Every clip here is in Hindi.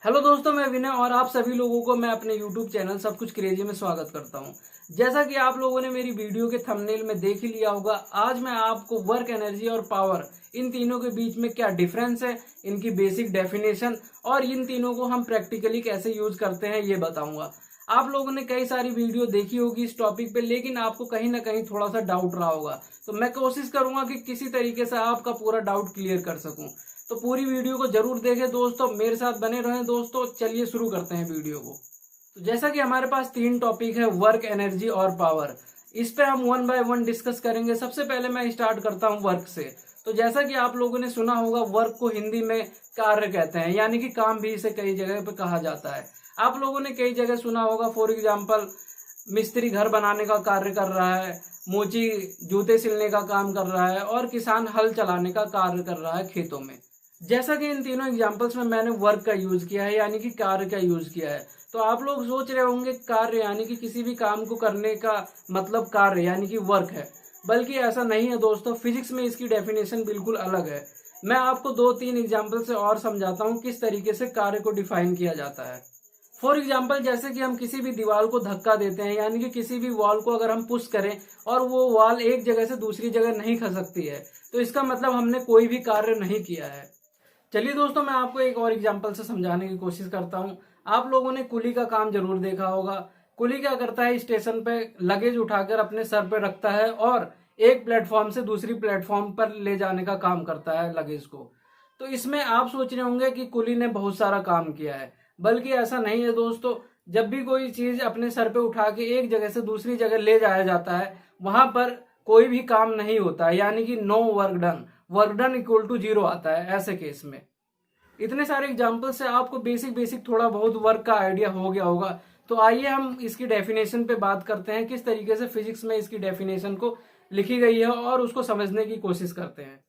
हेलो दोस्तों, मैं विनय और आप सभी लोगों को मैं अपने YouTube चैनल सब कुछ क्रेजी में स्वागत करता हूं। जैसा कि आप लोगों ने मेरी वीडियो के थंबनेल में देख ही लिया होगा, आज मैं आपको वर्क एनर्जी और पावर इन तीनों के बीच में क्या डिफरेंस है, इनकी बेसिक डेफिनेशन और इन तीनों को हम प्रैक्टिकली कैसे यूज करते हैं ये बताऊंगा। आप लोगों ने कई सारी वीडियो देखी होगी इस टॉपिक पे, लेकिन आपको कहीं ना कहीं थोड़ा सा डाउट रहा होगा, तो मैं कोशिश करूंगा कि किसी तरीके से आपका पूरा डाउट क्लियर कर सकूं। तो पूरी वीडियो को जरूर देखें दोस्तों, मेरे साथ बने रहें दोस्तों। चलिए शुरू करते हैं वीडियो को। तो जैसा कि हमारे पास तीन टॉपिक है, वर्क, एनर्जी और पावर। इस पे हम वन बाय वन डिस्कस करेंगे। सबसे पहले मैं स्टार्ट करता हूं वर्क से। तो जैसा कि आप लोगों ने सुना होगा, वर्क को हिंदी में कार्य कहते हैं, यानी कि काम भी इसे कई जगह पे कहा जाता है। आप लोगों ने कई जगह सुना होगा, फॉर एग्जाम्पल मिस्त्री घर बनाने का कार्य कर रहा है, मोची जूते सिलने का काम कर रहा है और किसान हल चलाने का कार्य कर रहा है खेतों में। जैसा कि इन तीनों एग्जांपल्स में मैंने वर्क का यूज किया है, यानी कि कार्य का यूज किया है। तो आप लोग सोच रहे होंगे कार्य यानी कि किसी भी काम को करने का मतलब कार्य यानी कि वर्क है, बल्कि ऐसा नहीं है दोस्तों। फिजिक्स में इसकी डेफिनेशन बिल्कुल अलग है। मैं आपको दो तीन एग्जाम्पल से और समझाता हूँ किस तरीके से कार्य को डिफाइन किया जाता है। फॉर एग्जाम्पल, जैसे कि हम किसी भी दीवार को धक्का देते हैं, यानी कि किसी भी वॉल को अगर हम पुश करें और वो वॉल एक जगह से दूसरी जगह नहीं खसकती है, तो इसका मतलब हमने कोई भी कार्य नहीं किया है। चलिए दोस्तों, मैं आपको एक और एग्जांपल से समझाने की कोशिश करता हूं। आप लोगों ने कुली का काम जरूर देखा होगा। कुली क्या करता है, स्टेशन पे लगेज उठाकर अपने सर पे रखता है और एक प्लेटफॉर्म से दूसरी प्लेटफॉर्म पर ले जाने का काम करता है लगेज को। तो इसमें आप सोच रहे होंगे कि कुली ने बहुत सारा काम किया है, बल्कि ऐसा नहीं है दोस्तों। जब भी कोई चीज अपने सर पे उठा के एक जगह से दूसरी जगह ले जाया जाता है, वहां पर कोई भी काम नहीं होता है, यानी कि no work done. Work done equal to zero आता है ऐसे केस में। इतने सारे एग्जाम्पल से आपको बेसिक बेसिक थोड़ा बहुत वर्क का आइडिया हो गया होगा। तो आइए हम इसकी डेफिनेशन पे बात करते हैं, किस तरीके से फिजिक्स में इसकी डेफिनेशन को लिखी गई है और उसको समझने की कोशिश करते हैं।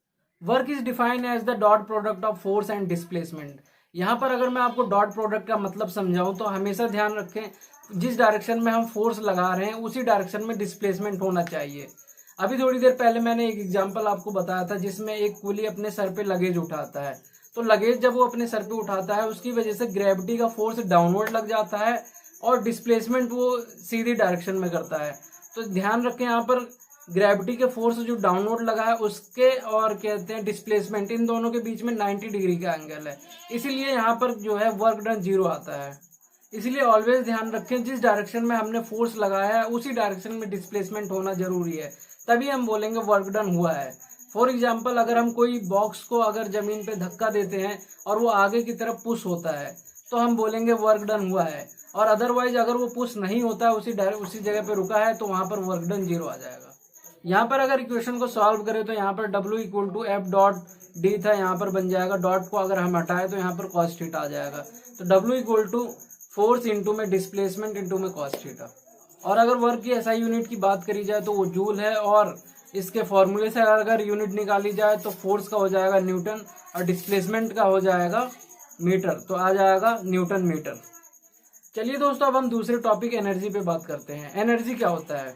Work is defined as the dot product of force and displacement. यहाँ पर अगर मैं आपको डॉट प्रोडक्ट का मतलब समझाऊं तो हमेशा ध्यान रखें, जिस डायरेक्शन में हम फोर्स लगा रहे हैं उसी डायरेक्शन में डिस्प्लेसमेंट होना चाहिए। अभी थोड़ी देर पहले मैंने एक एग्जाम्पल आपको बताया था, जिसमें एक कुली अपने सर पे लगेज उठाता है। तो लगेज जब वो अपने सर पे उठाता है, उसकी वजह से ग्रेविटी का फोर्स डाउनवर्ड लग जाता है और डिस्प्लेसमेंट वो सीधी डायरेक्शन में करता है। तो ध्यान रखें, यहाँ पर ग्रेविटी के फोर्स जो डाउनवर्ड लगा है उसके और कहते हैं डिस्प्लेसमेंट, इन दोनों के बीच में 90 डिग्री का एंगल है। इसीलिए यहाँ पर जो है वर्क डन जीरो आता है। इसलिए ऑलवेज ध्यान रखें, जिस डायरेक्शन में हमने फोर्स लगाया है उसी डायरेक्शन में डिस्प्लेसमेंट होना जरूरी है, तभी हम बोलेंगे वर्क डन हुआ है। फॉर एग्जाम्पल, अगर हम कोई बॉक्स को अगर जमीन पे धक्का देते हैं और वो आगे की तरफ पुश होता है, तो हम बोलेंगे वर्क डन हुआ है। और अदरवाइज अगर वो पुश नहीं होता है, उसी जगह पे रुका है, तो वहां पर वर्क डन जीरो आ जाएगा। यहाँ पर अगर इक्वेशन को सॉल्व करें तो यहाँ पर W equal to F dot D था, यहाँ पर बन जाएगा। डॉट को अगर हम हटाए तो यहाँ पर कॉस थीटा आ जाएगा। तो W equal to force into में डिस्प्लेसमेंट इंटू में कॉस थीटा। और अगर वर्क की एसआई यूनिट की बात करी जाए तो वो जूल है, और इसके फॉर्मूले से अगर यूनिट निकाली जाए तो फोर्स का हो जाएगा न्यूटन और डिस्प्लेसमेंट का हो जाएगा मीटर, तो आ जाएगा न्यूटन मीटर। चलिए दोस्तों, अब हम दूसरे टॉपिक एनर्जी पे बात करते हैं। एनर्जी क्या होता है,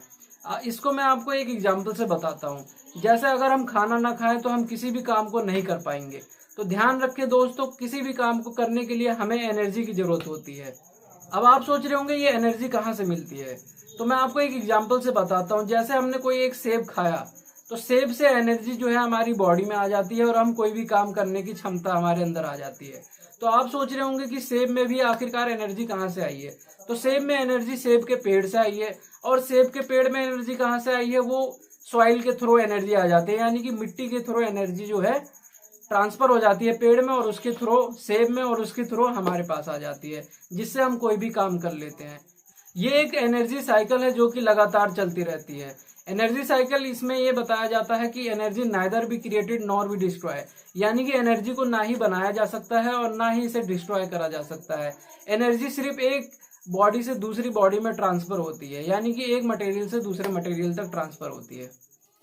इसको मैं आपको एक एग्जांपल से बताता हूँ। जैसे अगर हम खाना ना खाएं तो हम किसी भी काम को नहीं कर पाएंगे। तो ध्यान रखें दोस्तों, किसी भी काम को करने के लिए हमें एनर्जी की जरूरत होती है। अब आप सोच रहे होंगे ये एनर्जी कहाँ से मिलती है, तो मैं आपको एक एग्जांपल से बताता हूँ। जैसे हमने कोई एक सेब खाया, तो सेब से एनर्जी जो है हमारी बॉडी में आ जाती है और हम कोई भी काम करने की क्षमता हमारे अंदर आ जाती है। तो आप सोच रहे होंगे कि सेब में भी आखिरकार एनर्जी कहाँ से आई है। तो सेब में एनर्जी सेब के पेड़ से आई है, और सेब के पेड़ में एनर्जी कहाँ से आई है, वो सॉइल के थ्रू एनर्जी आ जाती है, यानी कि मिट्टी के थ्रू एनर्जी जो है ट्रांसफर हो जाती है पेड़ में, और उसके थ्रू सेब में, और उसके थ्रू हमारे पास आ जाती है, जिससे हम कोई भी काम कर लेते हैं। ये एक एनर्जी साइकिल है जो कि लगातार चलती रहती है। एनर्जी साइकिल, इसमें यह बताया जाता है कि energy neither be created nor be destroy, यानी कि एनर्जी को ना ही बनाया जा सकता है और ना ही इसे डिस्ट्रॉय करा जा सकता है। एनर्जी सिर्फ एक बॉडी से दूसरी बॉडी में ट्रांसफर होती है, यानी कि एक मटेरियल से दूसरे मटेरियल तक ट्रांसफर होती है।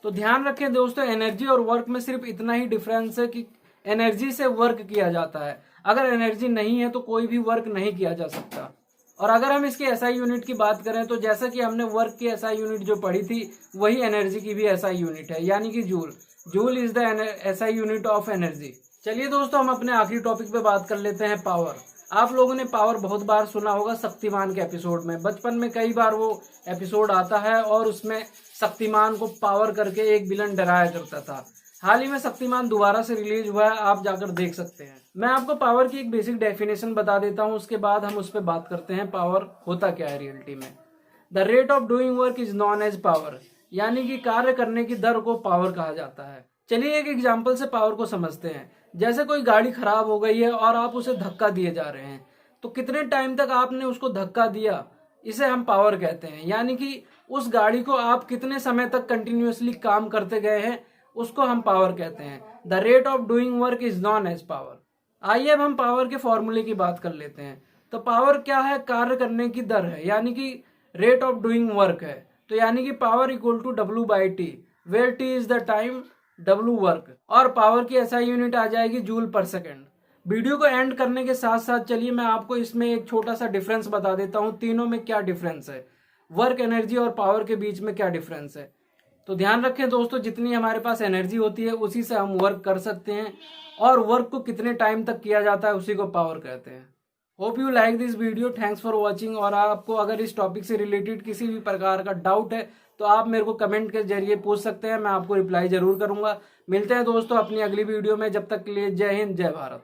तो ध्यान रखें दोस्तों, एनर्जी और वर्क में सिर्फ इतना ही डिफरेंस है कि एनर्जी से वर्क किया जाता है। अगर एनर्जी नहीं है तो कोई भी वर्क नहीं किया जा सकता। और अगर हम इसकी एसआई यूनिट की बात करें तो जैसा कि हमने वर्क की एसआई यूनिट जो पढ़ी थी, वही एनर्जी की भी एसआई यूनिट है, यानी कि joule. Joule is the SI unit of energy. चलिए दोस्तों, हम अपने आखिरी टॉपिक पे बात कर लेते हैं, पावर। आप लोगों ने पावर बहुत बार सुना होगा शक्तिमान के एपिसोड में। बचपन में कई बार वो एपिसोड आता है और उसमें शक्तिमान को पावर करके एक विलन डराया करता था। हाल ही में शक्तिमान दोबारा से रिलीज हुआ है, आप जाकर देख सकते हैं। मैं आपको पावर की एक बेसिक डेफिनेशन बता देता हूं, उसके बाद हम उस पर बात करते हैं पावर होता क्या है रियलिटी में। The rate of doing work is known as power, यानी कि कार्य करने की दर को पावर कहा जाता है। चलिए एक एग्जाम्पल से पावर को समझते हैं। जैसे कोई गाड़ी खराब हो गई है और आप उसे धक्का दिए जा रहे हैं, तो कितने टाइम तक आपने उसको धक्का दिया, इसे हम पावर कहते हैं। यानी कि उस गाड़ी को आप कितने समय तक कंटिन्यूअसली काम करते गए हैं, उसको हम पावर कहते हैं। The rate of doing work is known as power. आइए अब हम पावर के फॉर्मूले की बात कर लेते हैं। तो पावर क्या है? कार्य करने की दर है, यानी कि रेट ऑफ डूइंग वर्क है। तो यानी कि power equal to W/T, where T is the time, W work, और पावर की SI यूनिट आ जाएगी जूल पर सेकेंड। वीडियो को एंड करने के साथ साथ चलिए मैं आपको इसमें एक छोटा सा डिफरेंस बता देता हूं, तीनों में क्या डिफरेंस है, वर्क, एनर्जी और पावर के बीच में क्या डिफरेंस है। तो ध्यान रखें दोस्तों, जितनी हमारे पास एनर्जी होती है उसी से हम वर्क कर सकते हैं, और वर्क को कितने टाइम तक किया जाता है उसी को पावर कहते हैं। Hope you like this video, thanks for watching. और आपको अगर इस टॉपिक से रिलेटेड किसी भी प्रकार का डाउट है तो आप मेरे को कमेंट के जरिए पूछ सकते हैं, मैं आपको रिप्लाई जरूर करूंगा। मिलते हैं दोस्तों अपनी अगली वीडियो में, जब तक के लिए जय हिंद, जय भारत।